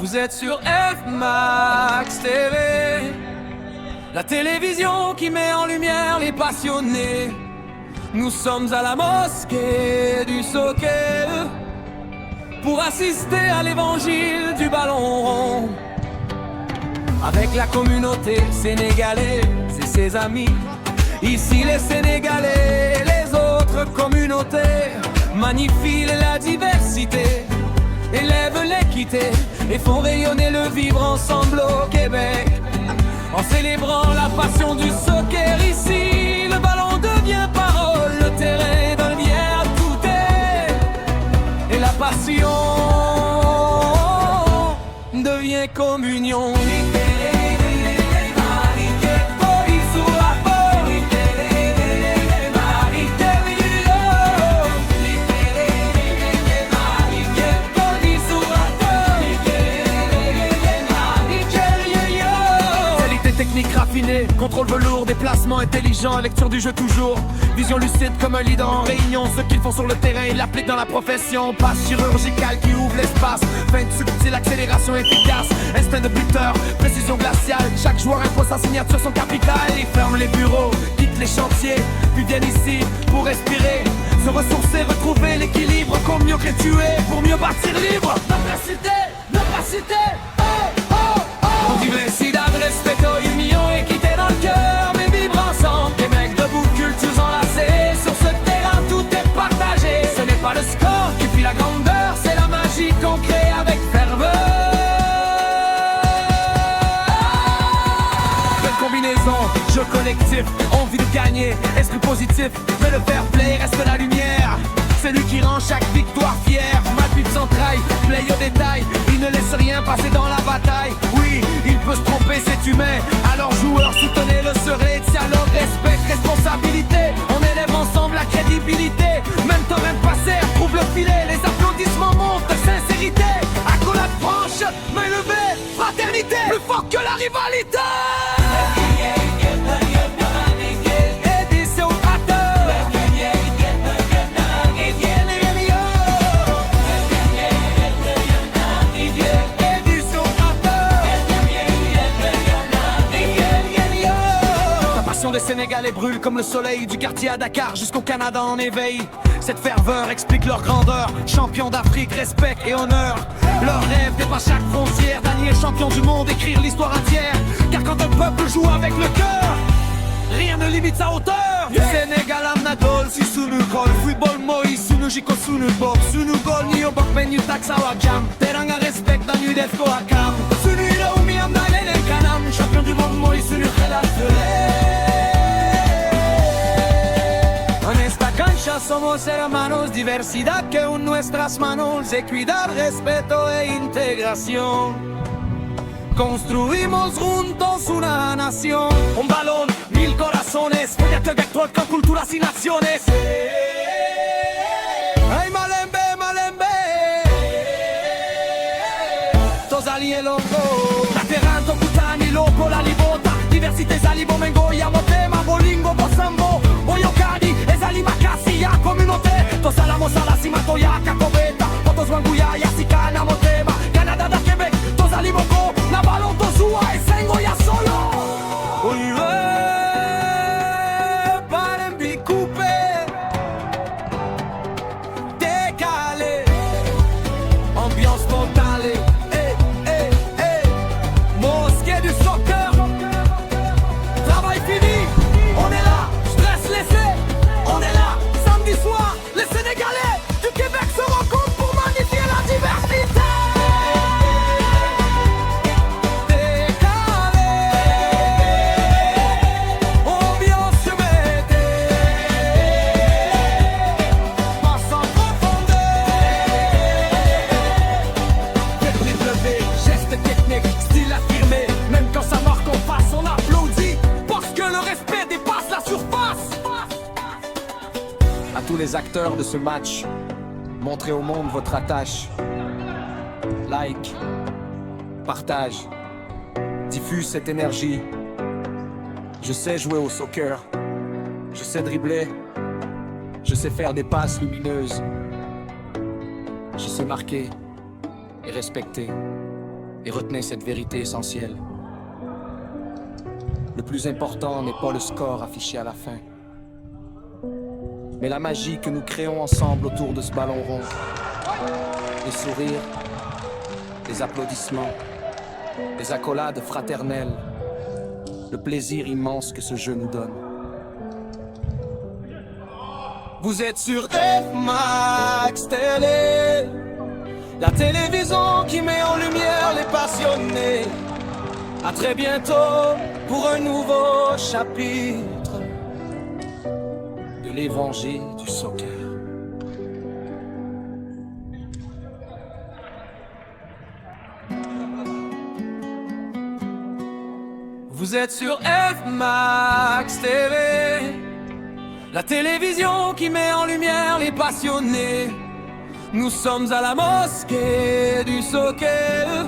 Vous êtes sur F-Max TV, la télévision qui met en lumière les passionnés. Nous sommes à la mosquée du soccer pour assister à l'évangile du ballon rond. Avec la communauté sénégalaise et ses amis, ici les Sénégalais et les autres communautés magnifient la diversité, élèvent l'équité et font rayonner le vivre ensemble au Québec. En célébrant la passion du soccer ici, le ballon devient parole, le terrain donne lumière, tout est. Et la passion devient communion. Technique raffinée, contrôle velours, déplacement intelligent, lecture du jeu toujours. Vision lucide comme un leader en réunion. Ce qu'ils font sur le terrain, ils l'appliquent dans la profession. Passe chirurgicale qui ouvre l'espace. Feinte subtile, accélération efficace. Instinct de buteur, précision glaciale. Chaque joueur impose sa signature, son capital. Ils ferment les bureaux, quittent les chantiers, puis viennent ici pour respirer, se ressourcer, retrouver l'équilibre. Comme mieux que tu es, pour mieux partir libre. L'opacité, diversidad, respeto y union, équité dans le cœur, mais vivre ensemble. Des mecs debout, cultures enlacées. Sur ce terrain, tout est partagé. Ce n'est pas le score qui fait la grandeur, c'est la magie qu'on crée avec ferveur. Belle combinaison, jeu collectif, envie de gagner, esprit positif, mais le fair play reste la lumière. C'est lui qui rend chaque victoire fière. Malpip s'entraille, play au détail. Il ne laisse rien passer dans la bataille. Oui, il peut se tromper, c'est humain. Alors joueurs, soutenez-le, serez dialogue, respect, responsabilité. On élève ensemble la crédibilité. Même temps, même passé, trouve le filet. Les applaudissements montent de sincérité. Accolade franche, main levée, fraternité. Plus fort que la rivalité. Les Sénégalais brûlent comme le soleil du quartier à Dakar jusqu'au Canada en éveil. Cette ferveur explique leur grandeur. Champion d'Afrique, respect et honneur. Leur rêve dépasse chaque frontière. Daniel champion du monde, écrire l'histoire entière. Car quand un peuple joue avec le cœur, rien ne limite sa hauteur. Du Sénégal am na gol si sunu gol. Football moi sunu jiko sunu bok. Sunu gol ni obok men yu taksa wa jam. Teranga respect dan yu def ko akam. Sunu ila umi am na lele kanam. Champion du monde moi sunu khelat somos hermanos, diversidad que une nuestras manos, equidad, respeto e integración. Construimos juntos una nación. Un balón, mil corazones, proyecto vector con culturas y naciones. Ay, malembe, malembe. Tozali e loco. Lateranto, kutani, loco, la libota. Diversité, zalibo, mengo, yamotema, bolingo, bosambo, boyokadi, ezali makasi ya communauté. Tosalamos a la cima, toyaka, kobeta, potos wanguya, yasika, namotema, Canada da Québec, tozali moko, na balon tozua, esengo ya solo. Oye, parembi coupe, décalé, ambiance totale, mosquée du soccer. Travail fini, on est là, stress laissé, on est là, samedi soir, les Sénégalais du Québec se rencontrent pour magnifier la diversité. Décalé, ambiance mettée, passe en profondeur. Technique levée, geste technique, style affirmé, même quand ça marque en face, on applaudit. Parce que le respect dépasse la surface. À tous les acteurs de ce match, montrez au monde votre attache. Like, partage, diffuse cette énergie. Je sais jouer au soccer, je sais dribbler, je sais faire des passes lumineuses, je sais marquer et respecter. Et retenez cette vérité essentielle. Le plus important n'est pas le score affiché à la fin, mais la magie que nous créons ensemble autour de ce ballon rond. Les sourires, les applaudissements, les accolades fraternelles, le plaisir immense que ce jeu nous donne. Vous êtes sur F-Max Télé, la télévision qui met en lumière les passionnés. À très bientôt pour un nouveau chapitre de l'évangile du soccer. Vous êtes sur F-Max TV, la télévision qui met en lumière les passionnés. Nous sommes à la mosquée du soccer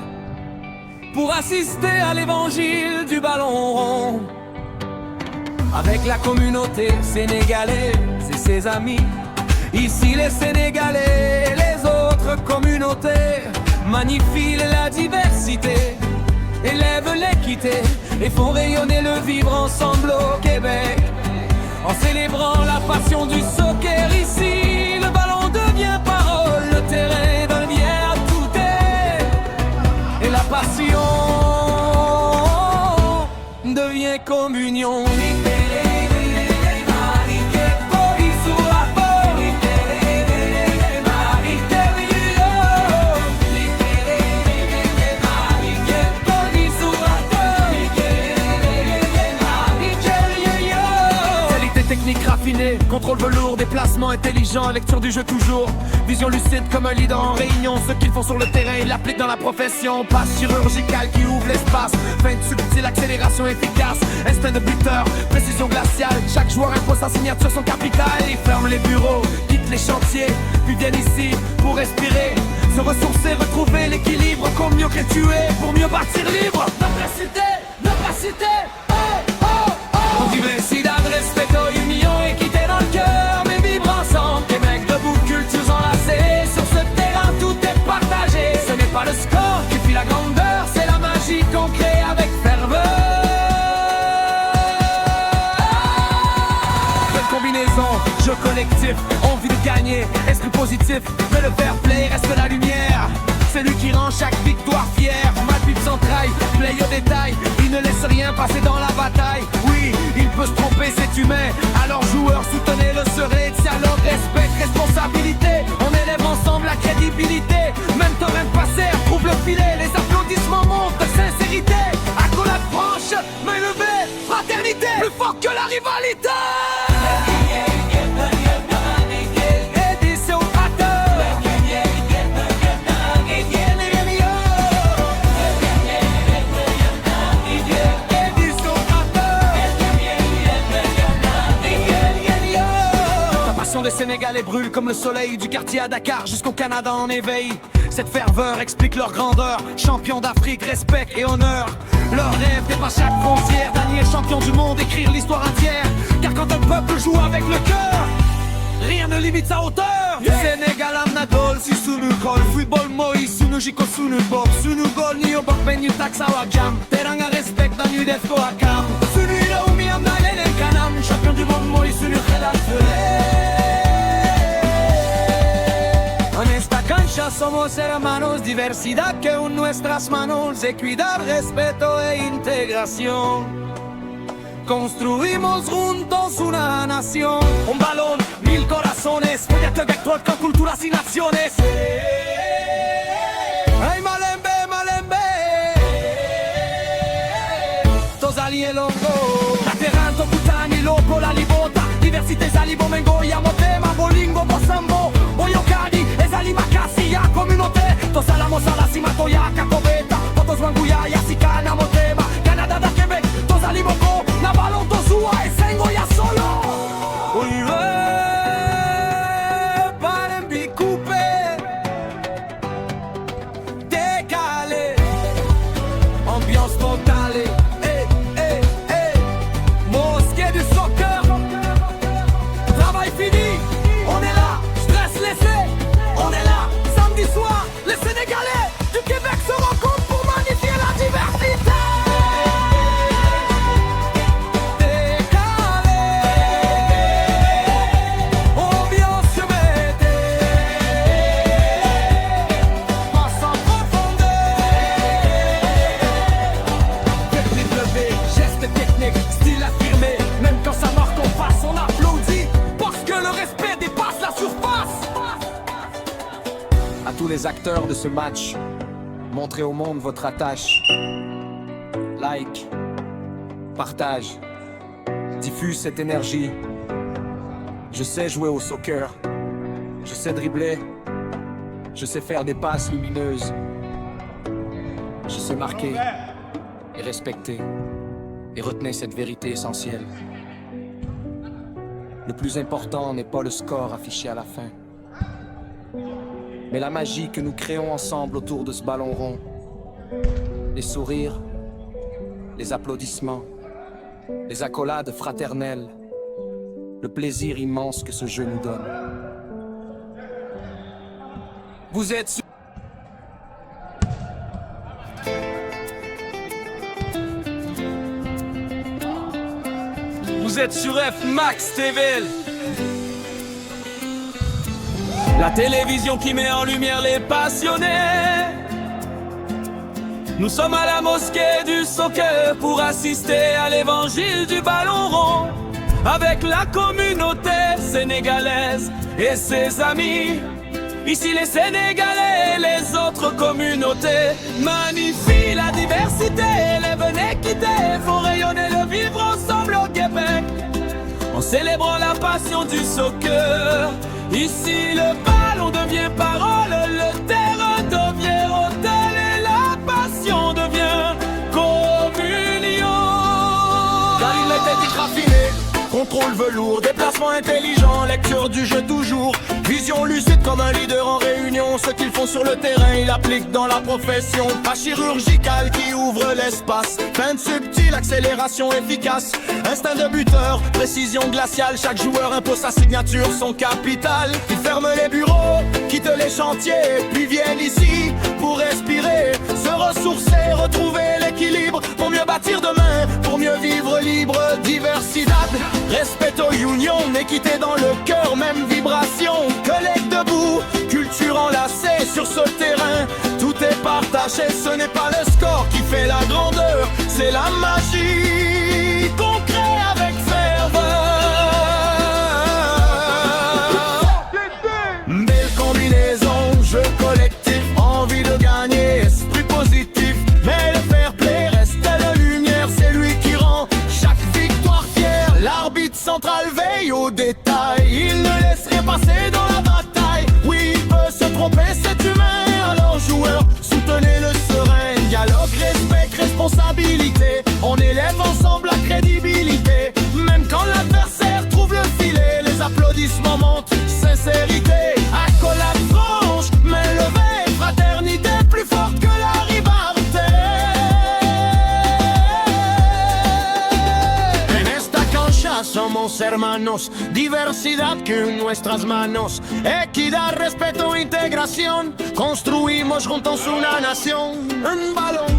pour assister à l'évangile du ballon rond. Avec la communauté sénégalaise et ses amis, ici les Sénégalais et les autres communautés magnifient la diversité, élèvent l'équité et font rayonner le vivre ensemble au Québec. En célébrant la passion du soccer ici, le ballon devient parole, le terrain devient tout est, et la passion devient communion. Contrôle velours, déplacement intelligent, lecture du jeu toujours. Vision lucide comme un leader en réunion. Ce qu'ils font sur le terrain, ils l'appliquent dans la profession. Passe chirurgicale qui ouvre l'espace. Feinte subtile, accélération efficace. Instinct de buteur, précision glaciale. Chaque joueur impose sa signature, son capital. Ils ferment les bureaux, quittent les chantiers, puis viennent ici pour respirer, se ressourcer, retrouver l'équilibre. Comme mieux que tuer, pour mieux partir libre. L'opacité, Diversidad, respeto, union, équité dans le cœur, mais vivre ensemble. Québec debout, cultures enlacées. Sur ce terrain, tout est partagé. Ce n'est pas le score qui fait la grandeur, c'est la magie qu'on crée avec ferveur. Belle combinaison, jeu collectif, envie de gagner, esprit positif, mais le fair play reste la lumière. C'est lui qui rend chaque victoire fière. Malpip s'entraille, play au détail. Il ne laisse rien passer dans la bataille. Oui, il peut se tromper, c'est humain. Alors joueurs, soutenez-le, serez alors respect, responsabilité. On élève ensemble la crédibilité. Même temps, même passé, trouve le filet. Les applaudissements montent de sincérité. Accolade franche, main levée, fraternité. Plus fort que la rivalité. Les Sénégalais brûlent comme le soleil du quartier à Dakar jusqu'au Canada en éveil. Cette ferveur explique leur grandeur. Champion d'Afrique, respect et honneur. Leur rêve dépasse chaque frontière. Dernier champion du monde, écrire l'histoire entière. Car quand un peuple joue avec le cœur, rien ne limite sa hauteur. Sénégal am na gol si sunu gol. Football moi sunu jiko sunu bob. Sunu gol ni obok ben yu taksa wa jam. Teranga respect dan yu def ko akam. Sunu ila umi am na lele kanam. Champion du monde moi sunu khelal fele. En esta cancha somos hermanos, diversidad que une nuestras manos, equidad, respeto e integración. Construimos juntos una nación. Un balón, mil corazones, proyecto vector con culturas y naciones. Ay malembe, malembe, tozali elongo. Lateranto, kutani, loco, la libota. Diversité, zalibo, mengo, yamotema, bolingo, bosambo, boyokadi, ezali makasi ya communauté. Tosalamos a la cima, toya, kakobeta. Potos wanguya, yasikana, motema. Canada da Québec, tozali moko. Na balon tozua, esengo ya solo. Oive, paren bicoupe. Décalé, ambiance totale. Mosquée du soccer. Travail fini, on est là, stress À tous les acteurs de ce match, montrez au monde votre attache. Like, partage, diffuse cette énergie. Je sais jouer au soccer, je sais dribbler, je sais faire des passes lumineuses. Je sais marquer et respecter. Et retenez cette vérité essentielle. Le plus important n'est pas le score affiché à la fin, mais la magie que nous créons ensemble autour de ce ballon rond. Les sourires, les applaudissements, les accolades fraternelles, le plaisir immense que ce jeu nous donne. Vous êtes sur... Vous êtes sur F Max TV. La télévision qui met en lumière les passionnés. Nous sommes à la mosquée du soccer pour assister à l'évangile du ballon rond, avec la communauté sénégalaise et ses amis. Ici les Sénégalais et les autres communautés magnifient la diversité, élèvent une équité, font rayonner le vivre ensemble au Québec, en célébrant la passion du soccer. Ici le ballon devient parole, le terrain devient hôtel et la passion devient communion. Car il était dit raffiné, contrôle velours, déplacement intelligent, lecture du jeu toujours, vision lucide comme un leader en réunion. Ce qu'ils font sur le terrain, ils l'appliquent dans la profession. Pas chirurgical qui ouvre l'espace, feinte subtile, accélération efficace, instinct de buteur, précision glaciale. Chaque joueur impose sa signature, son capital. Ils ferment les bureaux, quittent les chantiers, puis viennent ici pour respirer, se ressourcer, retrouver l'équilibre, pour mieux bâtir demain, pour mieux vivre libre. Diversidad, respect aux unions, équité dans le cœur, même vibration. Collègues debout, culture enlacée sur ce terrain. Tout est partagé, ce n'est pas le score qui fait la grandeur, c'est la magie qu'on crée avec ferveur. Belle combinaison, jeu collectif, envie de gagner, esprit positif. Mais le fair play reste la lumière, c'est lui qui rend chaque victoire fière. L'arbitre central veille aux détails, il ne laisse rien passer dans la bataille. Oui, il peut se tromper, c'est humain, alors joueurs, soutenez le serein. Dialogue, respect, responsabilité, on élève ensemble la crédibilité. Même quand l'adversaire trouve le filet, les applaudissements montent, sincérité. Accolade franche, main levée, fraternité plus forte que la rivalité. En esta cancha somos hermanos, diversidad que une nuestras manos, equidad, respeto, integración, construimos juntos una nación. Un balón,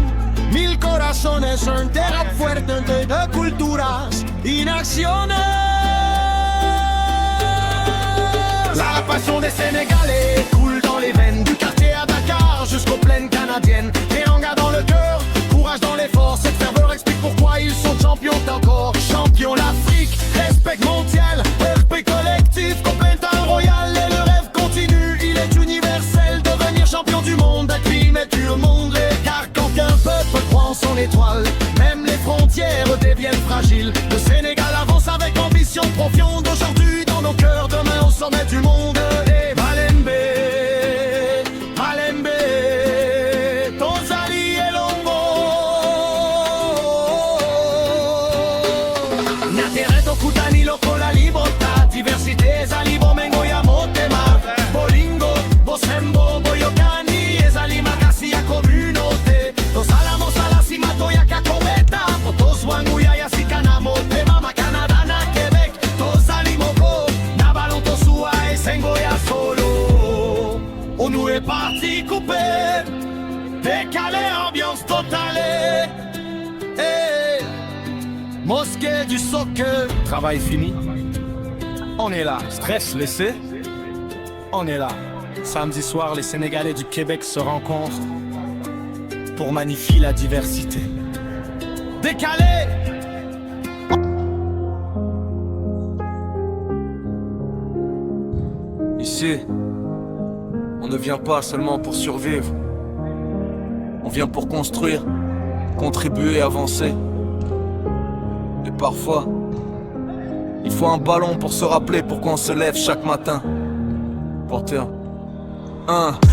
mil corazones, un terra fuerte de culturas y naciones. La passion des Sénégalais coule dans les veines, du quartier à Dakar jusqu'aux plaines canadiennes. Teranga dans le cœur, courage dans l'effort, cette ferveur explique pourquoi ils sont champions encore. Champions l'Afrique, respect mondial, RP collectif, Copentin royal et le rêve continue. Il est universel, devenir champion du monde, acclimer tout le monde. Car quand un peuple croit en son étoile, même les frontières deviennent fragiles. Le Sénégal avance avec ambition profonde, aujourd'hui dans nos cœurs, demain au sommet du monde. Et Malembe, Malembe, Tozali et Longo. Natereto Kutani loko la libertad, diversité zali bomengo ya motema. Bolingo, Bosembo, Boyokani, ezali makasi ya communauté. Los alamos a la cima toya kakometa, Potos wanguya ya sikana motema. Ma Canada na Québec, Tozali moko, na balon tosua et sengo ya solo. On nous est parti couper, décalé, ambiance totale. Hey, mosquée du soccer, travail fini. On est là, stress laissé. On est là. Samedi soir, les Sénégalais du Québec se rencontrent pour magnifier la diversité. Décalé. Ici, On ne vient pas seulement pour survivre. On vient pour construire, contribuer, avancer. Et parfois, il faut un ballon pour se rappeler pourquoi on se lève chaque matin. Porteur.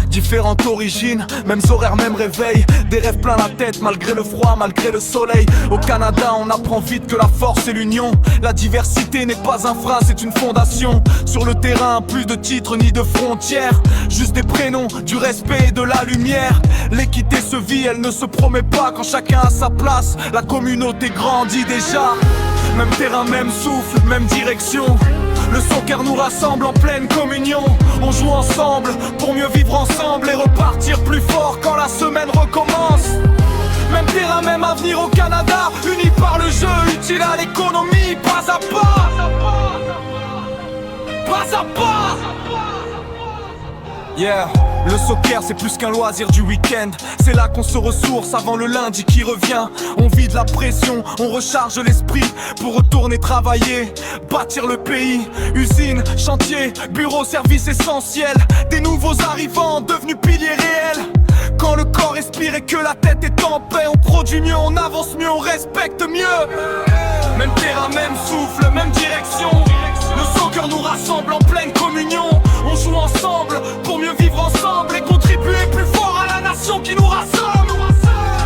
Différentes origines, mêmes horaires, même réveil. Des rêves plein la tête malgré le froid, malgré le soleil. Au Canada on apprend vite que la force est l'union. La diversité n'est pas un frein, c'est une fondation. Sur le terrain, plus de titres ni de frontières, juste des prénoms, du respect et de la lumière. L'équité se vit, elle ne se promet pas quand chacun a sa place. La communauté grandit déjà. Même terrain, même souffle, même direction. Le soccer nous rassemble en pleine communion. On joue ensemble pour mieux vivre ensemble et repartir plus fort quand la semaine recommence. Même terrain, même avenir au Canada, unis par le jeu, utile à l'économie, pas à pas. Pas à pas. Yeah, le soccer c'est plus qu'un loisir du week-end. C'est là qu'on se ressource avant le lundi qui revient. On vide la pression, on recharge l'esprit pour retourner travailler, bâtir le pays. Usine, chantier, bureau, service essentiel. Des nouveaux arrivants devenus piliers réels. Quand le corps respire et que la tête est en paix, on produit mieux, on avance mieux, on respecte mieux. Même terrain, même souffle, même direction. Le soccer nous rassemble en pleine communion. On joue ensemble pour mieux vivre ensemble et contribuer plus fort à la nation qui nous rassemble.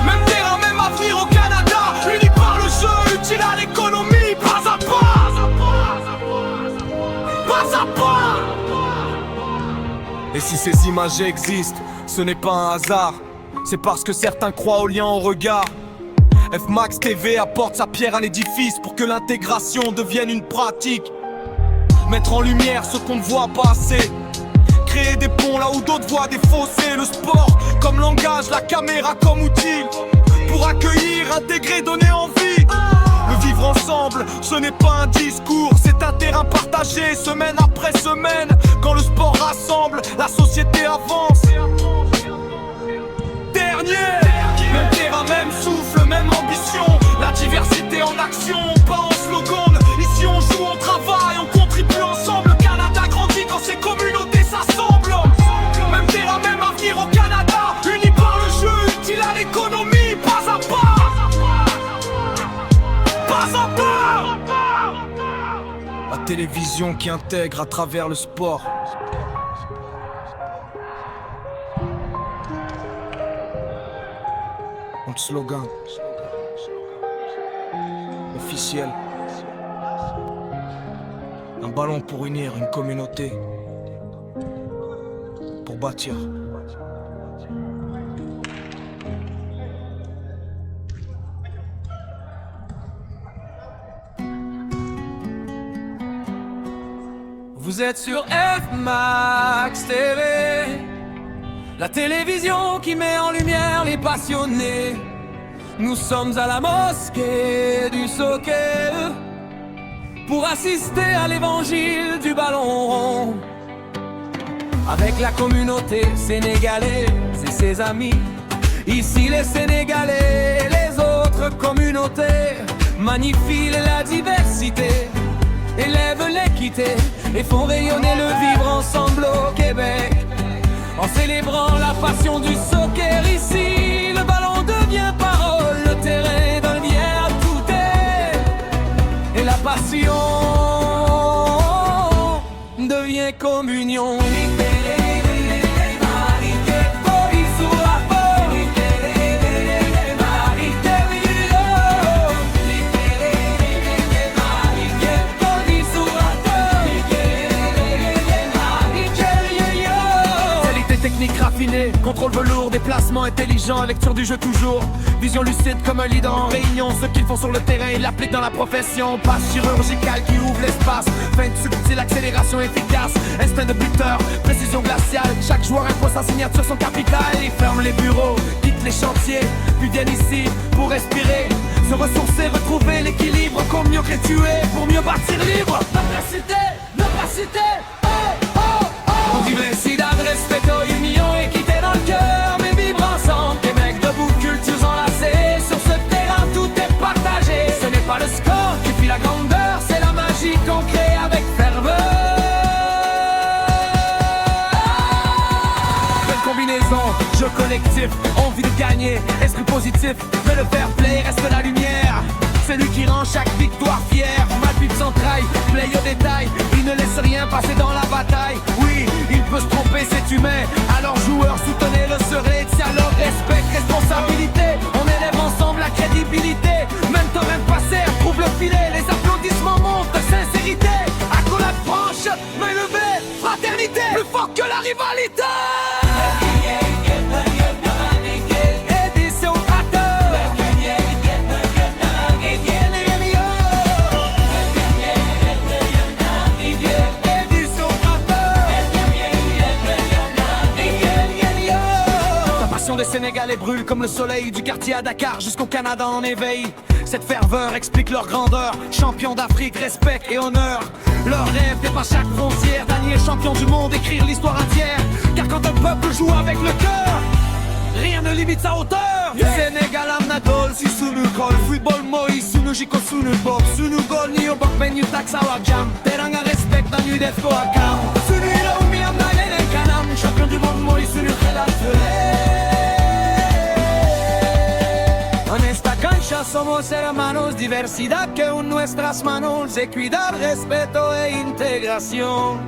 Même terrain, même avenir au Canada, unis par le jeu, utile à l'économie, pas à pas. Pas à pas. Et si ces images existent, ce n'est pas un hasard. C'est parce que certains croient au lien au regard. FMAX TV apporte sa pierre à l'édifice pour que l'intégration devienne une pratique. Mettre en lumière ce qu'on ne voit pas assez. Créer des ponts là où d'autres voient des fossés. Le sport comme langage, la caméra comme outil. Pour accueillir, intégrer, donner envie. Le vivre ensemble, ce n'est pas un discours. C'est un terrain partagé, semaine après semaine. Quand le sport rassemble, la société avance. Dernier, même terrain, même souffle, même ambition. La diversité en action, pas en slogan. Ici on joue, on travaille, on contribue ensemble. Le Canada grandit quand ces communautés s'assemblent. Même terrain, même avenir au Canada, unis par le jeu, utile à l'économie, pas à pas. Pas à pas. La télévision qui intègre à travers le sport. Notre slogan officiel. Un ballon pour unir une communauté, pour bâtir. Vous êtes sur FMAX TV, la télévision qui met en lumière les passionnés. Nous sommes à la mosquée du soccer pour assister à l'évangile du ballon rond. Avec la communauté sénégalaise et ses amis. Ici les Sénégalais et les autres communautés magnifient la diversité, élèvent l'équité et font rayonner le vivre ensemble au Québec. En célébrant la passion du soccer ici, le ballon devient parole, le terrain donne lumière, tout est. Et la passion devient communion. Raffiné, contrôle velours, déplacement intelligent, lecture du jeu toujours. Vision lucide comme un leader en réunion. Ce qu'ils font sur le terrain, ils l'appliquent dans la profession. Passe chirurgicale qui ouvre l'espace. Feinte subtile, accélération efficace. Instinct de buteur, précision glaciale. Chaque joueur impose sa signature, son capital. Ils ferment les bureaux, quittent les chantiers, puis viennent ici pour respirer, se ressourcer, retrouver l'équilibre. Comme mieux que tuer, pour mieux partir libre. L'opacité, on dit merci respect aux unions équité dans le cœur, mais vivre ensemble. Des mecs debout, cultures enlacées. Sur ce terrain, tout est partagé. Ce n'est pas le score qui fit la grandeur, c'est la magie qu'on crée avec ferveur. combinaison, jeu collectif, envie de gagner, esprit positif, mais le fair play reste la lumière. C'est lui qui rend chaque victoire fière. Malpipe sans traille, play au détail, il ne laisse rien passer dans la bataille. Oui, il peut se tromper, c'est humain, alors joueurs soutenez-le, serez alors respect, responsabilité. On élève ensemble la crédibilité. Mentor, passé, trouve le filet, les applaudissements montent de sincérité. Accolade franche, main levée, fraternité, plus fort que la rivalité. Les Sénégalais brûlent comme le soleil du quartier à Dakar jusqu'au Canada en éveil. Cette ferveur explique leur grandeur. Champion d'Afrique, respect et honneur. Leur rêve dépasse chaque frontière. Daniel champion du monde, écrire l'histoire entière. Car quand un peuple joue avec le cœur, rien ne limite sa hauteur. Sénégal am na dool si sunu xol. Football mooy sunu jikko sunu bopp. Sunu góor ñi yo bokk benn ñu tak sa ak jàmm. Teranga respect dañuy def ko ak am. Sunu réew mi am na leneen kanam. Champion du monde mooy sunu xalaat. En esta cancha somos hermanos, diversidad que une nuestras manos, equidad, respeto e integración.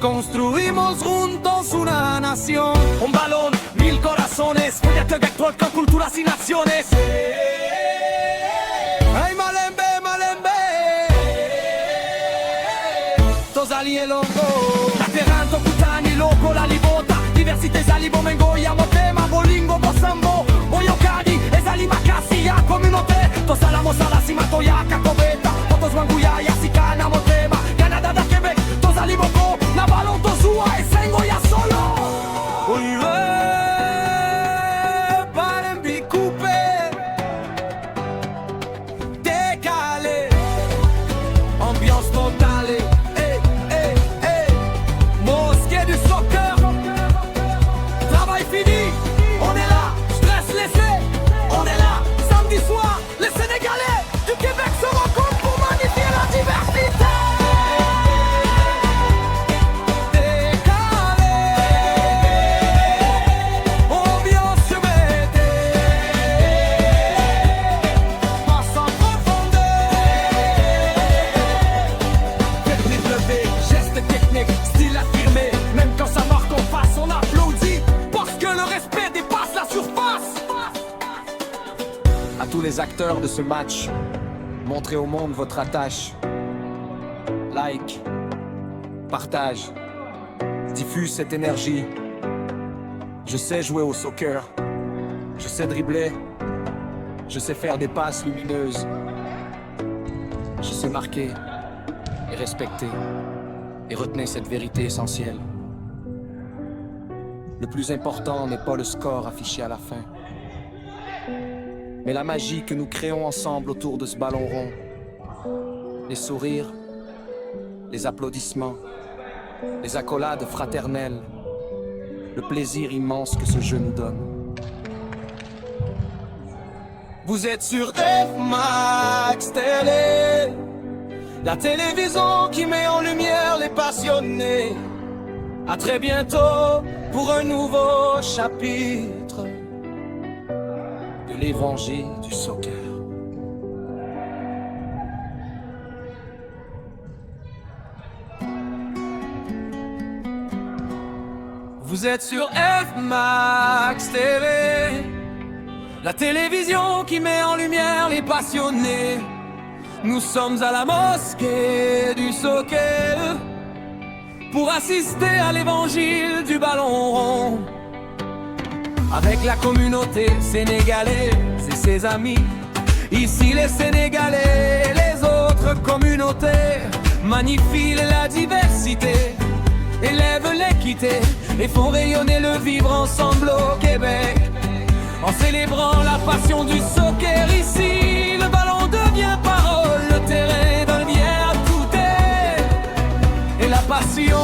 Construimos juntos una nación. Un balón, 1000 corazones, proyecto vector con culturas y naciones. Ay Malembe, Malembe, Tozali e Longo, Lateranto, Kutani, Loco, la Libota, diversité, Zalibo, Mengo, Yamotema, Bolingo, Bosambo, Boyokadi, Ezali, Makasi, ya communauté, Tosalamo, Salasima, Toyaka, Kobeta, Otos, Wanguya, Yasika, Namotema, Canada, da Québec, Tozali, Boko, Nabalon, Tozua, et Sengo, ya solo. Oye, Palembi, coupé, décalé, ambiance totale, mosquée du soccer, travail fini, on est là, stress laissé, on est là, samedi soir, les Sénégalais du Québec se rencontrent pour magnifier la diversité. Décalé, ambiance mettée, passe en profondeur, technique levée, geste technique, style affirmé, même quand ça marque en face, on applaudit, parce que le respect dépasse la surface. À tous les acteurs de ce match, montrez au monde votre attache. Like, partage, diffuse cette énergie. Je sais jouer au soccer, je sais dribbler, je sais faire des passes lumineuses, je sais marquer et respecter. Et retenez cette vérité essentielle. Le plus important n'est pas le score affiché à la fin, mais la magie que nous créons ensemble autour de ce ballon rond. Les sourires, les applaudissements, les accolades fraternelles, le plaisir immense que ce jeu nous donne. Vous êtes sur F-Max Télé, la télévision qui met en lumière les passionnés. À très bientôt pour un nouveau chapitre de l'évangile du soccer. Vous êtes sur F-Max TV, la télévision qui met en lumière les passionnés. Nous sommes à la mosquée du soccer pour assister à l'évangile du ballon rond. Avec la communauté sénégalaise et ses amis, ici les Sénégalais et les autres communautés magnifient la diversité, élèvent l'équité et font rayonner le vivre ensemble au Québec. En célébrant la passion du soccer ici, le ballon devient parole, le terrain devient tout est, et la passion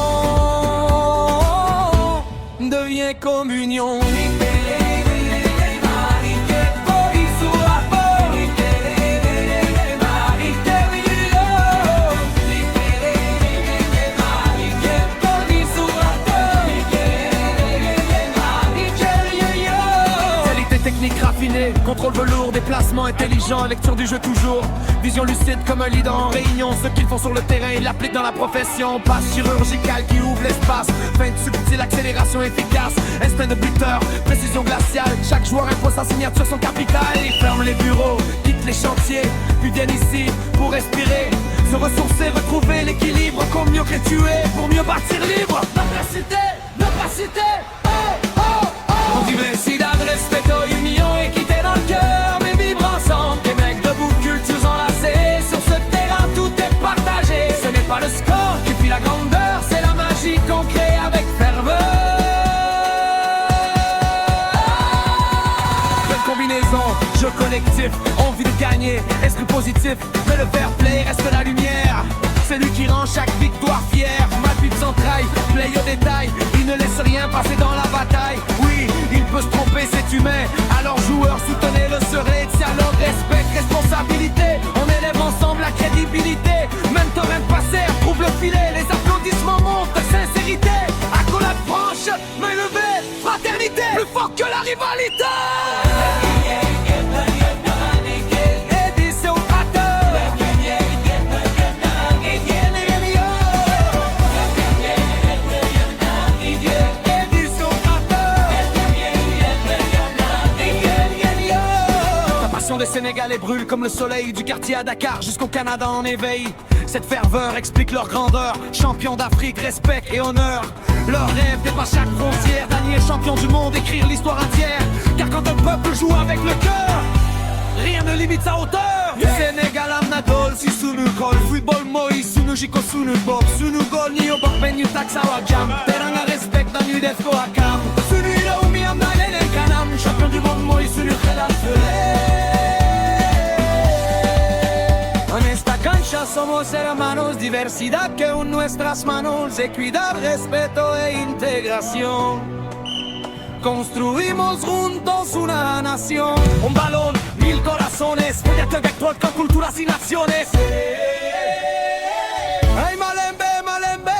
devient communion. techniques raffinées, contrôle velours, déplacement intelligent, lecture du jeu toujours. Vision lucide comme un leader en réunion. Ce qu'ils font sur le terrain, ils l'appliquent dans la profession. Passe chirurgicale qui ouvre l'espace. Feinte subtile, accélération efficace. Instinct de buteur, précision glaciale. Chaque joueur impose sa signature, son capital. Ils ferment les bureaux, quittent les chantiers, puis viennent ici pour respirer, se ressourcer, retrouver l'équilibre. Comme mieux que tu es, pour mieux bâtir libre. L'opacité, oh, oh, oh. On diversidad, respeto, union, équité dans le cœur. Mais vivre ensemble, des mecs debout, cultures enlacées. Sur ce terrain, tout est partagé. Ce n'est pas le score qui fait la grandeur, c'est la magie qu'on crée avec ferveur. Belle combinaison, jeu collectif, envie de gagner, esprit positif. Mais le fair play reste la lumière. C'est lui qui rend chaque victoire fière. Mal pipe s'entraille, play au détail. Il ne laisse rien passer dans la bataille. Oui, il peut se tromper, c'est humain. Alors joueurs, soutenez-le, serez dialogue, respect, responsabilité. On élève ensemble la crédibilité. Même torrent de passer, trouve le filet. Les applaudissements montent, sincérité. Accolade franche, main levée, fraternité. Plus fort que la rivalité. Les Sénégalais brûlent comme le soleil du quartier à Dakar jusqu'au Canada en éveil. Cette ferveur explique leur grandeur. Champion d'Afrique, respect et honneur. Leur rêve dépasse chaque frontière. Daniel champion du monde, écrire l'histoire entière. Car quand un peuple joue avec le cœur, rien ne limite sa hauteur. Sénégal am na dool si sunu xol. Football mooy sunu jikko sunu bopp. Sunu góol ñi yo bokk benn ñu tak sawa jàmm. Teranga respect dañuy def ko ak am. Sunu réew mi am na leneen kanam. Champion du monde mooy sunu xelal fële. En esta cancha somos hermanos, diversidad que une nuestras manos, equidad, respeto e integración. Construimos juntos una nación. Un balón, 1000 corazones, proyecto vector con culturas y naciones. Ay, Malembe, Malembe.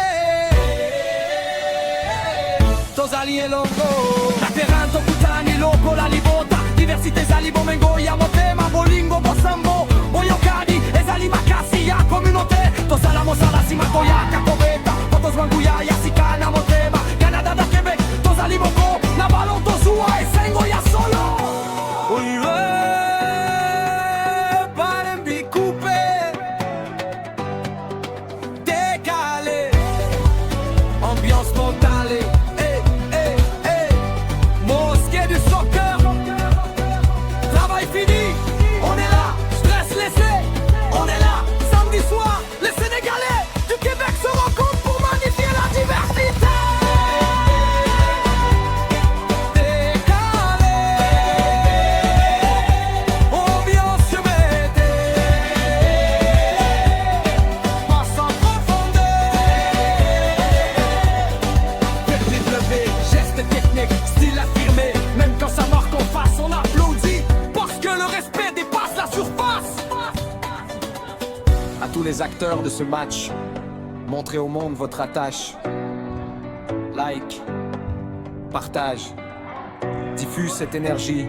Tozali e Longo. Tateranto, Kutani, Loco, la Libota. Diversité, Zalibo, Mengo, Yamotema, Bolingo, Bosambo, Boyokadi, Ezali, Makasi, ya communauté. Tosalamos a la cima, Toyaka, Pobeta. Todos Wanguya, Yasikana, Motema. Canada da Québec, Tozali, Bongo. Nabalon, Tozua, Esengo, ya solo. Oye, Palembi, Coupé. Décalé. Ambiance totale. Mosquée du soccer. Travail fini. On est là, stress laissé. On est là, samedi soir. Les Sénégalais du Québec se rencontrent pour magnifier la diversité. Décalé. Ambiance humanité. Passe en profondeur. Technique levée, geste technique, style affirmé. Même quand ça marque en face, on applaudit. Parce que le respect dépasse la surface. À tous les acteurs de ce match, montrez au monde votre attache. Like, partage, diffuse cette énergie.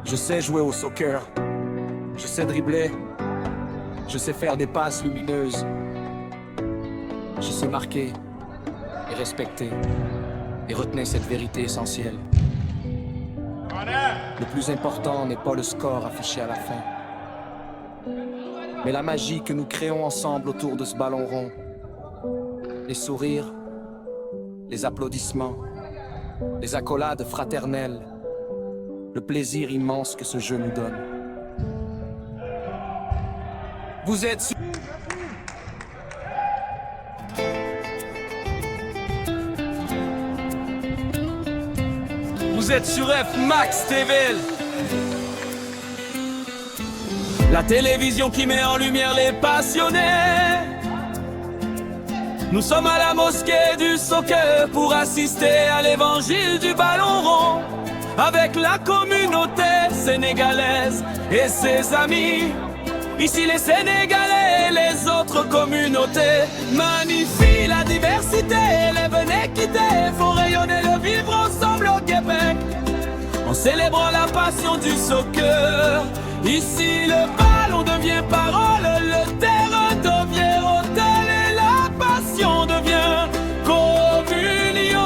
Je sais jouer au soccer, je sais dribbler, je sais faire des passes lumineuses. Je sais marquer et respecter. Et retenez cette vérité essentielle. Le plus important n'est pas le score affiché à la fin, mais la magie que nous créons ensemble autour de ce ballon rond. Les sourires, les applaudissements, les accolades fraternelles, le plaisir immense que ce jeu nous donne. Vous êtes sur... Vous êtes sur F Max TV. La télévision qui met en lumière les passionnés. Nous sommes à la mosquée du soccer pour assister à l'évangile du ballon rond. Avec la communauté sénégalaise et ses amis. Ici les Sénégalais et les autres communautés magnifient la diversité, lèvent l'équité, font rayonner le vivre ensemble au Québec. célébrant la passion du soccer. Ici le ballon devient parole, le terrain devient hôtel et la passion devient communion.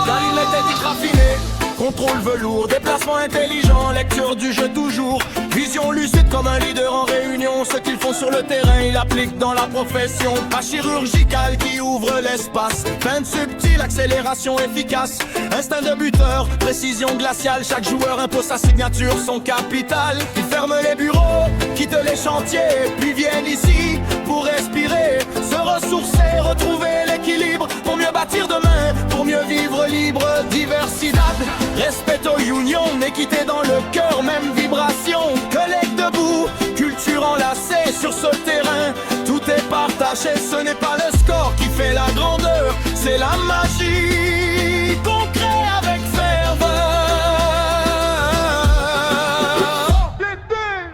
Car il était dit raffiné, contrôle velours, déplacement intelligent, lecture du jeu toujours, vision lucide comme un leader en réunion. Ce qu'ils font sur le terrain, ils appliquent dans la profession. Pas chirurgical qui ouvre l'espace, peine subtile, accélération efficace, instinct de buteur, précision glaciale. Chaque joueur impose sa signature, son capital. Ils ferment les bureaux, quittent les chantiers, puis viennent ici pour respirer, se ressourcer, retrouver l'équilibre, pour mieux bâtir demain, pour mieux vivre libre. Diversidad, respeto union, équité dans le cœur, même vibration. Collègues debout, culture enlacée sur ce terrain. Tout est partagé, ce n'est pas le score qui fait la grandeur, c'est la magie qu'on crée avec ferveur.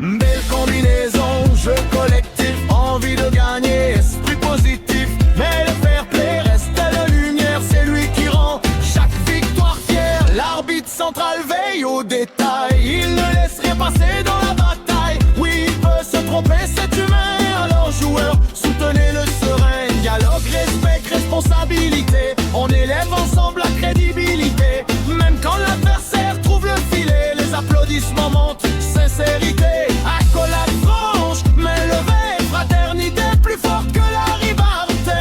Belle combinaison, jeu collectif, envie de gagner, esprit positif. Mais le fair play reste la lumière, c'est lui qui rend chaque victoire fière. L'arbitre central veille aux détails, il ne laisse rien passer dans la bataille. Oui, il peut se tromper, c'est humain, alors joueurs, soutenez le serein. Dialogue, respect, responsabilité, on élève ensemble la crédibilité. Même quand l'adversaire trouve le filet, les applaudissements montent, sincérité. Accolade franche, main levée, fraternité plus forte que la rivalité.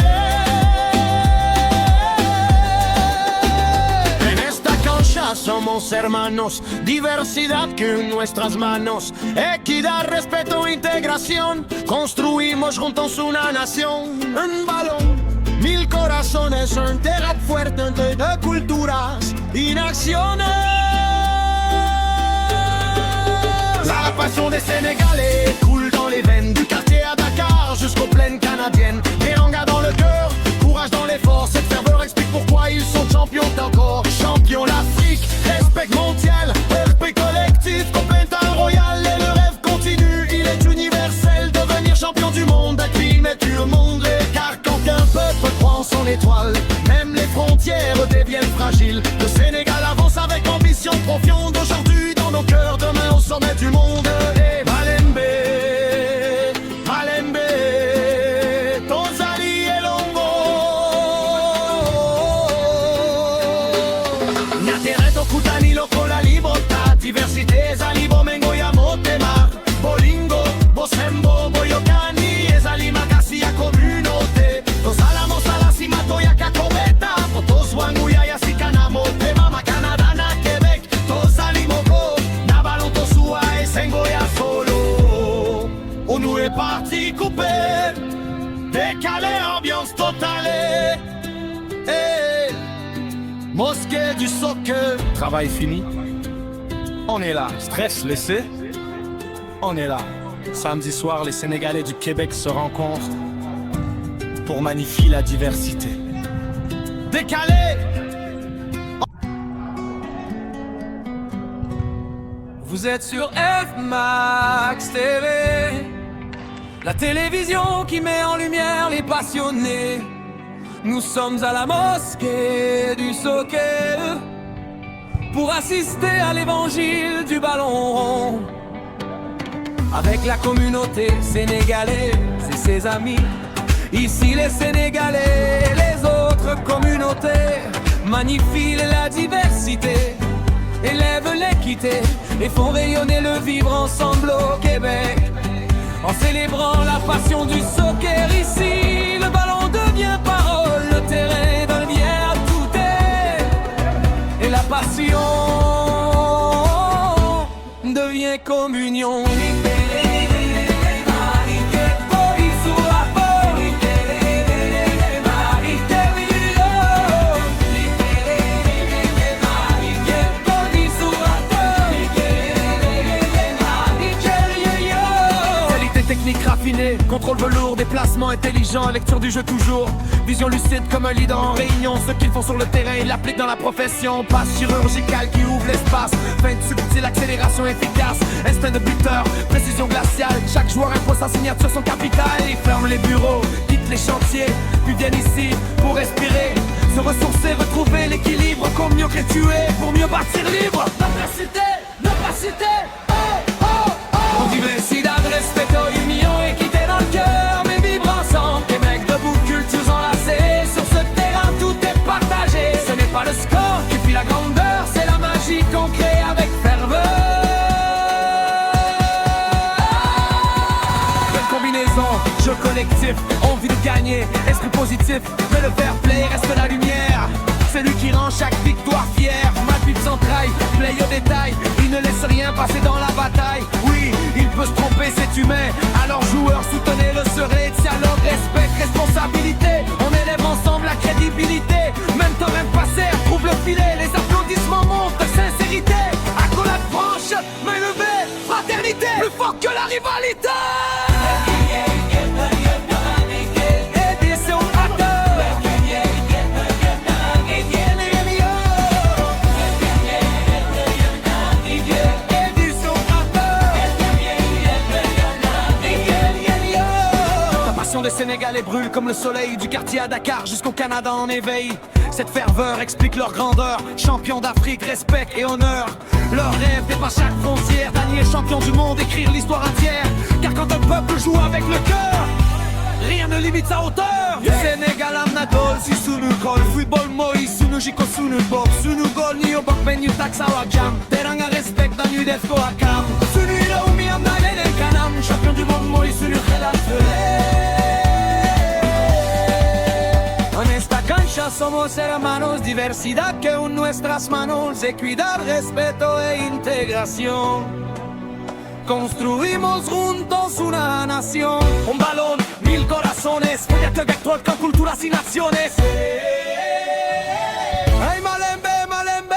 En esta cancha somos hermanos, diversidad que en nuestras manos, equidad, respeto, integración, construimos juntos una nación. Un balón, mil corazones, un terrain fuerte entre deux culturas y naciones. La passion des Sénégalais coule dans les veines, du quartier à Dakar jusqu'aux plaines canadiennes. Teranga dans le cœur, courage dans l'effort, cette ferveur explique pourquoi ils sont champions d'encore. Champions d'Afrique, respect mondial, respect collectif, compétent royal et le rêve continue. Il est universel, devenir champion du monde, acclimer tout le monde. Car quand un peuple croit en son étoile, même les frontières deviennent fragiles. Le Sénégal avance avec ambition profonde, aujourd'hui dans nos cœurs, demain au sommet du monde. Et Malembe, Malembe, Tozali et Longo. Nyatereto Kutani Loko la libertad, diversité Zalibo Mengo ya Motema, Bolingo, Bosembo, Boyokani, Ezali Makasi ya communauté. Tosalamos a la cima Toya Kakobeta, Potos Wanguya ya Sikana Motema, Macanada na Québec, Tosali Moko, Nabalon Tosua et Sengo ya Solo. On nous est parti couper, décalé, ambiance totale. Hey, mosquée du soccer, travail fini. On est là, stress laissé. On est là. Samedi soir, les Sénégalais du Québec se rencontrent pour magnifier la diversité. Décalé. Vous êtes sur F-Max TV, la télévision qui met en lumière les passionnés. Nous sommes à la mosquée du soccer pour assister à l'évangile du ballon rond. Avec la communauté sénégalaise et ses amis, ici les Sénégalais et les autres communautés magnifient la diversité, élèvent l'équité et font rayonner le vivre ensemble au Québec. En célébrant la passion du soccer ici, le ballon devient parole, le terrain devient tout est, et la passion devient communion. Technique raffinée, contrôle velours, déplacement intelligent, lecture du jeu toujours, vision lucide comme un leader en réunion. Ce qu'ils font sur le terrain, ils l'appliquent dans la profession. Passe chirurgicale qui ouvre l'espace, feinte subtile, accélération efficace, instinct de buteur, précision glaciale. Chaque joueur impose sa signature, son capital. Ils ferment les bureaux, quittent les chantiers, puis viennent ici pour respirer, se ressourcer, retrouver l'équilibre, comme mieux que tuer pour mieux partir libre. Ne pas citer, oh, oh, oh. Universidad, respeto y mio, équité dans le cœur, mais vivre ensemble. Les mecs debout, cultures enlacées, sur ce terrain tout est partagé. Ce n'est pas le score qui fait la grandeur, c'est la magie qu'on crée avec ferveur. Belle combinaison, jeu collectif, envie de gagner, esprit positif, mais le fair play reste la lumière. Celui qui rend chaque victoire fière, mal pipe sans traille, play au détail, il ne laisse rien passer dans la bataille. Oui, il peut se tromper, c'est humain, alors joueurs soutenez-le serez, dialogue, respect, responsabilité. On élève ensemble la crédibilité, même temps même passé, trouve le filet, les applaudissements montent de sincérité. Accolade franche, main levée, fraternité, plus fort que la rivalité. Les Sénégalais brûlent comme le soleil, du quartier à Dakar jusqu'au Canada en éveil. Cette ferveur explique leur grandeur, champion d'Afrique, respect et honneur. Leur rêve dépasse chaque frontière, Daniel champion du monde, écrire l'histoire entière. Car quand un peuple joue avec le cœur, rien ne limite sa hauteur. Sénégal am na dool si sunu xol, football mooy sunu jikko sunu bopp. Sunu góol ñi yo bokk benn ñu taksaw ak jàmm, teranga respect dañuy def ko ak kam. Sunuy réew mi am na leneen kanam, champion du monde mooy sunu xelaat fële. En esta cancha somos hermanos, diversidad que en nuestras manos, equidad, respeto e integración. Construimos juntos una nación. Un balón, 1000 corazones, proyecto vector con culturas y naciones. Ay, Malembe, Malembe,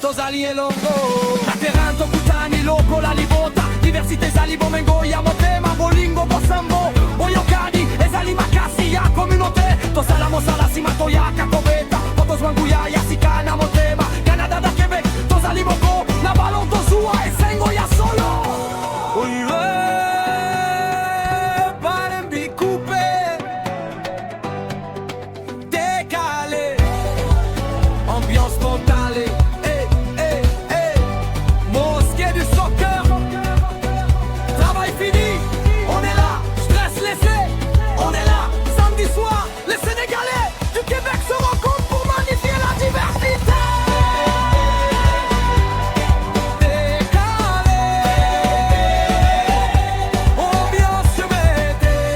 Tozali e Longo, Cateranto, Kutani, Loco, la Libota, diversité, Salibo, Mengo, Yamotema, Bolingo, Bosambo, Boyokani, Ezali, Makasi, ya communauté, Tosalamos a la cima, Toyaka, Kobeta, Potos, Wanguya, Yasikana, Motema, Canada, da Québec, Tozali, Boko, la Ballon, Tozua, et Sengo, ya solo. Oye, Palembi, coupé, décalé, ambiance totale, mosquée du soccer, travail fini, on est là, stress laissé, on est là, samedi soir, les Sénégalais du Québec se rencontrent pour magnifier la diversité. Décalé, ambiance mettez,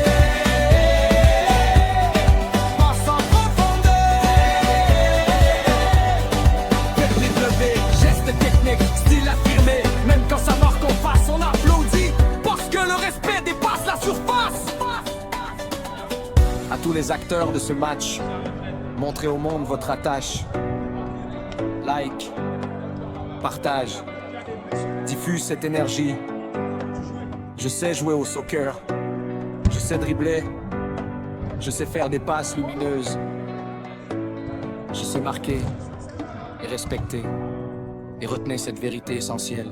passe en profondeur, technique levée, geste technique, style affirmé, même quand ça marque en face, on applaudit, parce que le respect dépasse la surface. À tous les acteurs de ce match, montrez au monde votre attache. Like, partage, diffuse cette énergie. Je sais jouer au soccer, je sais dribbler, je sais faire des passes lumineuses, je sais marquer et respecter. Et retenez cette vérité essentielle.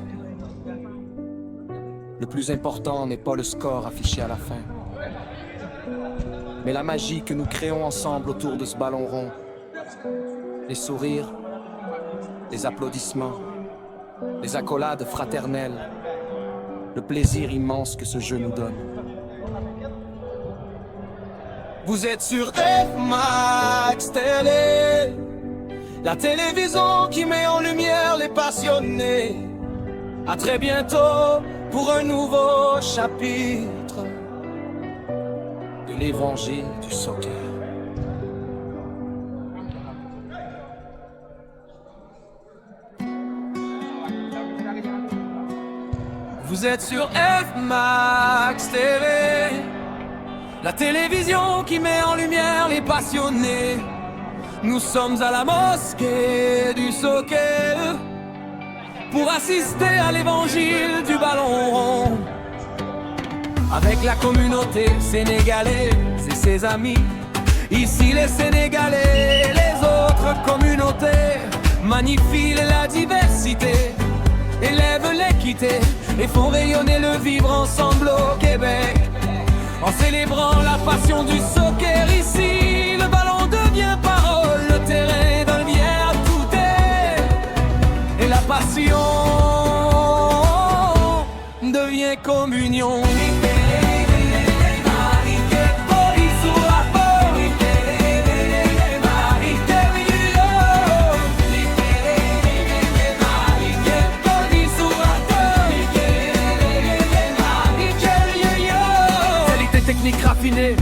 Le plus important n'est pas le score affiché à la fin, mais la magie que nous créons ensemble autour de ce ballon rond. Les sourires, les applaudissements, les accolades fraternelles, le plaisir immense que ce jeu nous donne. Vous êtes sur F-Max Télé, la télévision qui met en lumière les passionnés. À très bientôt pour un nouveau chapitre de l'évangile du soccer. Vous êtes sur F-Max TV, la télévision qui met en lumière les passionnés. Nous sommes à la mosquée du soccer pour assister à l'évangile du ballon rond. Avec la communauté sénégalaise et ses amis, ici les Sénégalais, les autres communautés magnifient la diversité, élèvent l'équité et font rayonner le vivre ensemble au Québec. En célébrant la passion du soccer ici, le ballon devient parole, le et communion.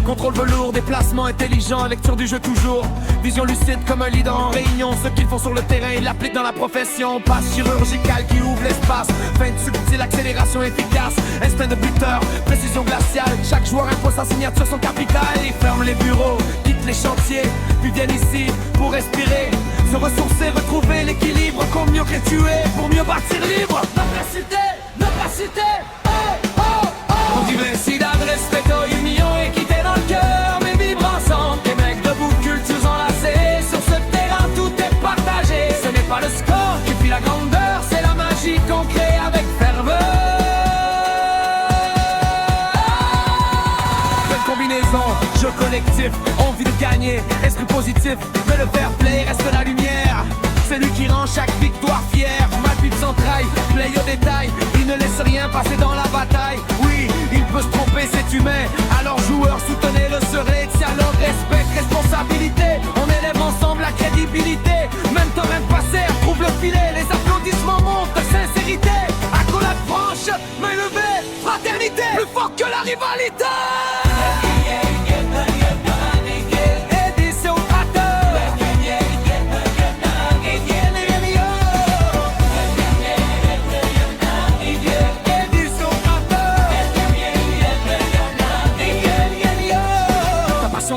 Contrôle velours, déplacement intelligent, lecture du jeu toujours. Vision lucide comme un leader en réunion. Ce qu'ils font sur le terrain, ils l'appliquent dans la profession. Passe chirurgicale qui ouvre l'espace. Feinte subtile, accélération efficace. Instinct de buteur, précision glaciale. Chaque joueur impose sa signature, son capital. Ils ferment les bureaux, quittent les chantiers, puis viennent ici pour respirer, se ressourcer, retrouver l'équilibre. Comme mieux que tuer, pour mieux bâtir libre. Notre cité, oh, oh, oh. On diversidad, respeto, union, équité dans le cœur, mais vivre ensemble. Des mecs debout, cultures enlacées. Sur ce terrain, tout est partagé. Ce n'est pas le score qui fait la grandeur, c'est la magie qu'on crée avec ferveur. Belle combinaison, jeu collectif, envie de gagner, esprit positif, mais le fair play reste la lumière. C'est lui qui rend chaque victoire fière. Malpite s'entraille, play au détail. Il ne laisse rien passer dans la bataille. Oui, il peut se tromper, c'est humain. Alors joueurs, soutenez-le, serez. Tiens leur respect, responsabilité. On élève ensemble la crédibilité. Même torrent passé, trouve le filet. Les applaudissements montent de sincérité. Accolade franche, main levée, fraternité. Plus fort que la rivalité.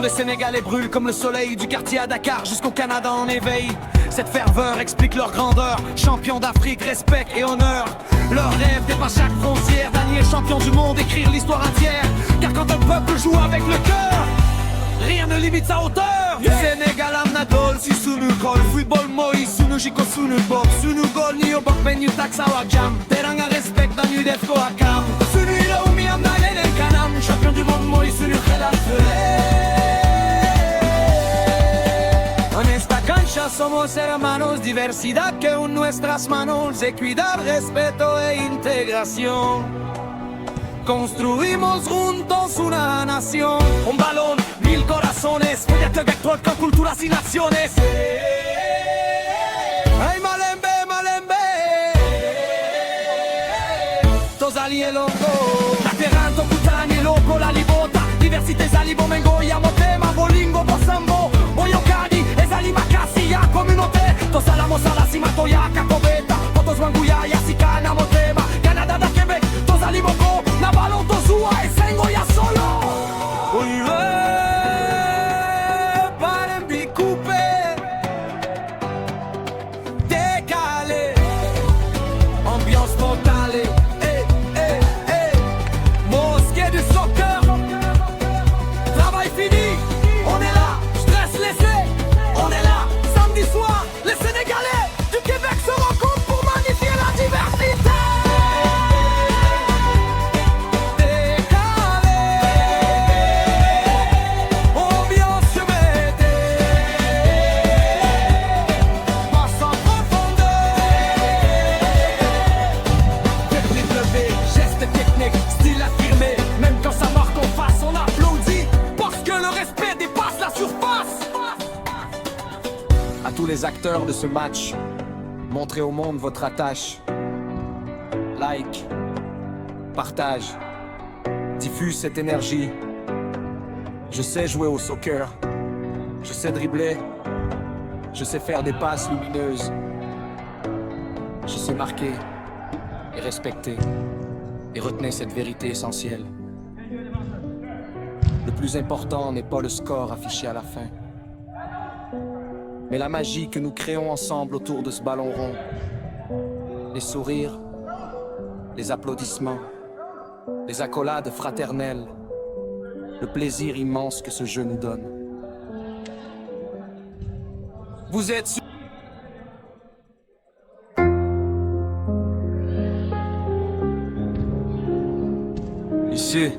Les Sénégalais brûlent comme le soleil du quartier à Dakar jusqu'au Canada en éveil. Cette ferveur explique leur grandeur. Champion d'Afrique, respect et honneur. Leur rêve dépasse chaque frontière. Dernier champion du monde, écrire l'histoire entière. Car quand un peuple joue avec le cœur, rien ne limite sa hauteur. Du Sénégal am nadol, si sunu kol. Football moi, sunu jiko sunu bok. Sunu gol ni obok men yu taksa wakam. Teranga respect dan yu def ko akam. Sunu ilo umi am na yenen kanam. Champion du monde moi, sunu khelat fele. En esta cancha somos hermanos, diversidad que une nuestras manos, equidad, respeto e integración. Construimos juntos una nación. Un balón, 1000 corazones, mediante vector con culturas y naciones. Hey Malembe, Malembe, Tozali el Longo, Lateranto, Kutani, Loco, la Libota, diversité, Zalibo, Mengo, Yamotema, Bolingo, Bosambo, Boyokani, Ezali, Makasi, ya communauté, Tosalamos a la cima, Toyaka, Kobeta, Potos, Wanguya, Yasika, Namotema, Canada, da Québec, Tozali, Moko, Nabalon, Tozua, Esengo, ya solo. Parembi, coupé, décalé, ambiance totale, mosquée du soccer, travail fini, on est là, stress laissé, on est là, samedi soir, les Sénégalais du Québec se rencontrent pour magnifier la diversité. À tous les acteurs de ce match, montrez au monde votre attache. Like, partage, diffuse cette énergie. Je sais jouer au soccer, je sais dribbler, je sais faire des passes lumineuses. Je sais marquer et respecter. Et retenez cette vérité essentielle. Le plus important n'est pas le score affiché à la fin, mais la magie que nous créons ensemble autour de ce ballon rond. Les sourires, les applaudissements, les accolades fraternelles, le plaisir immense que ce jeu nous donne. Vous êtes sur... Ici,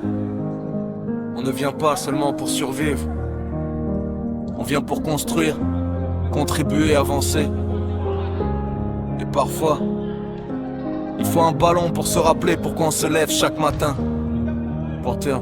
on ne vient pas seulement pour survivre. On vient pour construire, contribuer, avancer. Et parfois, Il faut un ballon pour se rappeler pourquoi on se lève chaque matin. Porteur.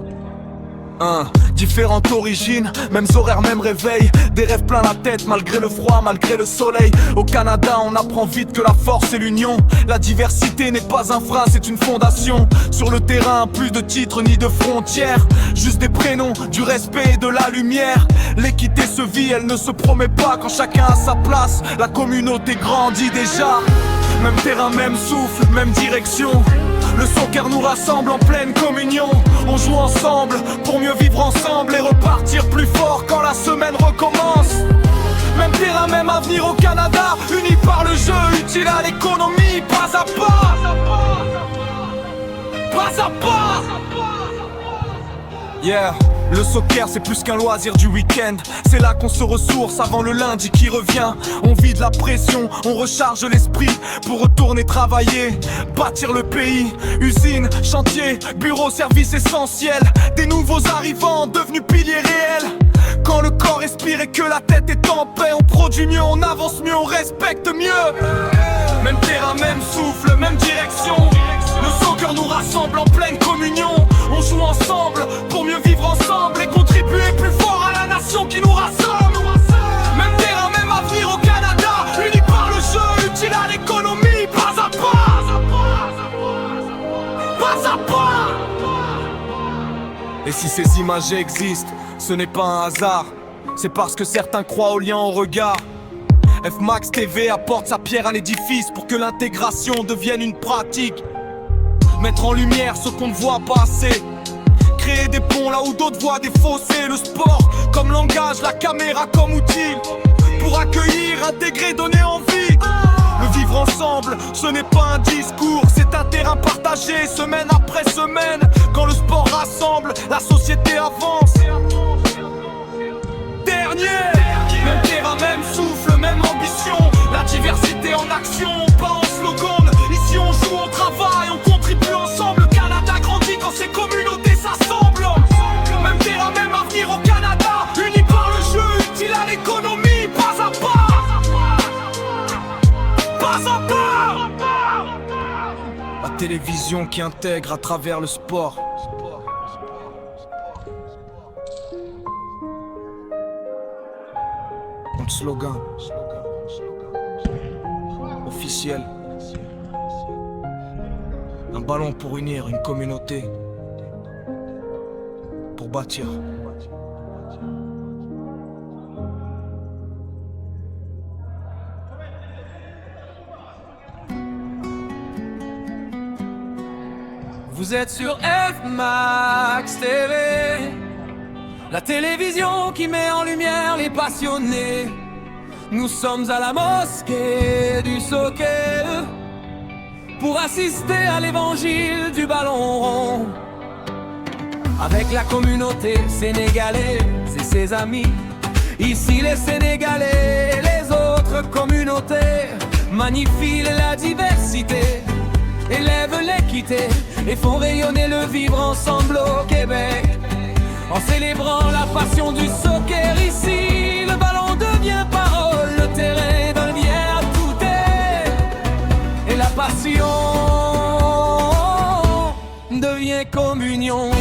Différentes origines, mêmes horaires, même réveil. Des rêves plein la tête malgré le froid, malgré le soleil. Au Canada on apprend vite que la force est l'union. La diversité n'est pas un frein, c'est une fondation. Sur le terrain, plus de titres ni de frontières, juste des prénoms, du respect et de la lumière. L'équité se vit, elle ne se promet pas quand chacun a sa place. La communauté grandit déjà. Même terrain, même souffle, même direction. Le soccer nous rassemble en pleine communion. On joue ensemble pour mieux vivre ensemble et repartir plus fort quand la semaine recommence. Même terrain, même avenir au Canada, unis par le jeu, utile à l'économie, pas à pas. Pas à pas. Yeah. Le soccer c'est plus qu'un loisir du week-end. C'est là qu'on se ressource avant le lundi qui revient. On vide la pression, on recharge l'esprit pour retourner travailler, bâtir le pays. Usine, chantier, bureau, service essentiel. Des nouveaux arrivants devenus piliers réels. Quand le corps respire et que la tête est en paix, on produit mieux, on avance mieux, on respecte mieux. Même terrain, même souffle, même direction. Le soccer nous rassemble en pleine communion. On joue ensemble pour mieux vivre ensemble et contribuer plus fort à la nation qui nous rassemble. Même terrain, même avenir au Canada, unis par le jeu, utile à l'économie, pas à pas. Pas à pas. Et si ces images existent, ce n'est pas un hasard. C'est parce que certains croient au lien au regard. FMAX TV apporte sa pierre à l'édifice pour que l'intégration devienne une pratique. Mettre en lumière ce qu'on ne voit pas assez. Créer des ponts là où d'autres voient des fossés. Le sport comme langage, la caméra comme outil. Pour accueillir, intégrer, donner envie. Le vivre ensemble, ce n'est pas un discours. C'est un terrain partagé, semaine après semaine. Quand le sport rassemble, la société avance. Dernier, même terrain, même souffle, même ambition. La diversité en action, pas en slogan. Ici on joue, on travaille, on contribue ensemble. Le Canada grandit quand ces communautés s'assemblent. Même terrain, même avenir au Canada, unis par le jeu, utile à l'économie, pas à pas. Pas à pas. La télévision qui intègre à travers le sport. Notre slogan officiel. Un ballon pour unir une communauté, pour bâtir. Vous êtes sur FMAX TV, la télévision qui met en lumière les passionnés. Nous sommes à la mosquée du soccer pour assister à l'évangile du ballon rond. Avec la communauté sénégalaise et ses amis. Ici les Sénégalais, les autres communautés magnifient la diversité, élèvent l'équité et font rayonner le vivre ensemble au Québec. En célébrant la passion du soccer ici, le ballon devient parole, le terrain donne lumière, tout est. Et la passion devient communion.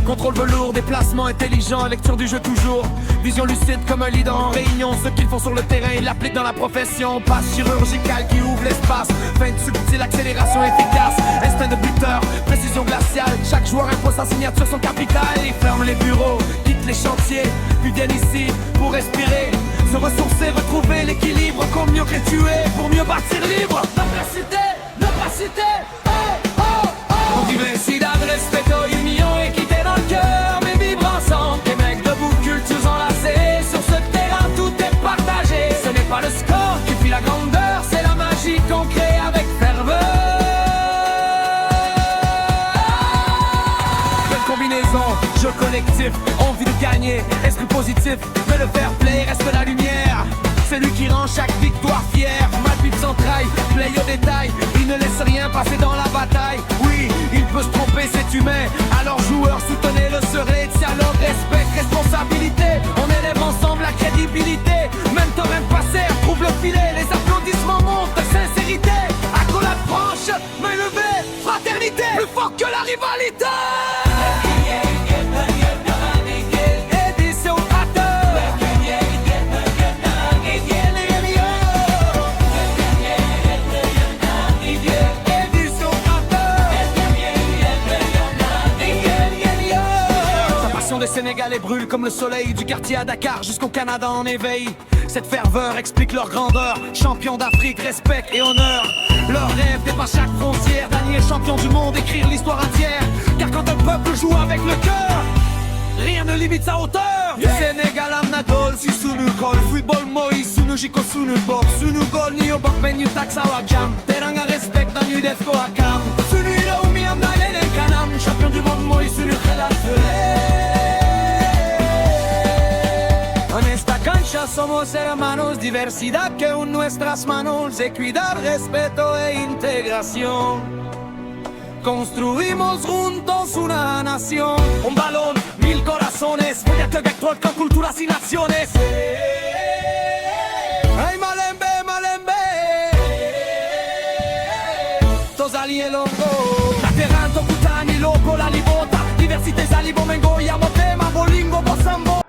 Contrôle velours, déplacement intelligent, lecture du jeu toujours. Vision lucide comme un leader en réunion. Ce qu'ils font sur le terrain, ils l'appliquent dans la profession. Passe chirurgicale qui ouvre l'espace. Feinte subtile, accélération efficace. Instinct de buteur, précision glaciale. Chaque joueur impose sa signature, son capital. Ils ferment les bureaux, quittent les chantiers, puis viennent ici pour respirer, se ressourcer, retrouver l'équilibre. Comme mieux que tu es, pour mieux bâtir libre. L'opacité, on vivrait ici d'adresse, union, équité dans le cœur, mais vivre ensemble. Des mecs debout, cultures enlacées. Sur ce terrain, tout est partagé. Ce n'est pas le score qui fait la grandeur, c'est la magie qu'on crée avec ferveur. Belle combinaison, jeu collectif, envie de gagner, esprit positif, mais le fair play reste la lumière. celui qui rend chaque victoire fière. Malpite s'entraille, play au détail, il ne laisse rien passer dans la bataille. Oui, il peut se tromper, c'est humain. Alors joueurs, soutenez-le, serez dialogue, respect, responsabilité. On élève ensemble la crédibilité. Même temps, même passé, trouve le filet. Les applaudissements montent, sincérité. Accolade franche, main levée, fraternité. Plus fort que la rivalité. Les Sénégalais brûlent comme le soleil du quartier à Dakar jusqu'au Canada en éveil. Cette ferveur explique leur grandeur. Champion d'Afrique, respect et honneur. Leur rêve dépasse chaque frontière. Daniel champion du monde, écrire l'histoire entière. Car quand un peuple joue avec le cœur, rien ne limite sa hauteur. Sénégal am na dool si sunu xol. Football mooy sunu jikko sunu bopp. Sunu góol ni yo bokk mais ñu tak sa waa jàmm. Teranga respect dañuy def ko ak am. Sunuy réew mi am na leneen kanam. Champion du monde mooy sunu xelaat fële. En esta cancha somos hermanos, diversidad que en nuestras manos, equidad, respeto e integración. Construimos juntos una nación. Un balón, 1000 corazones, Voyate vector con culturas y naciones. Ay Malembe, Malembe, Tozali e Longo, Lateranto, Kutani, Loco, la Libota, diversité, Zalibo, Mengo, Yamotema, Bolingo, Bossambo.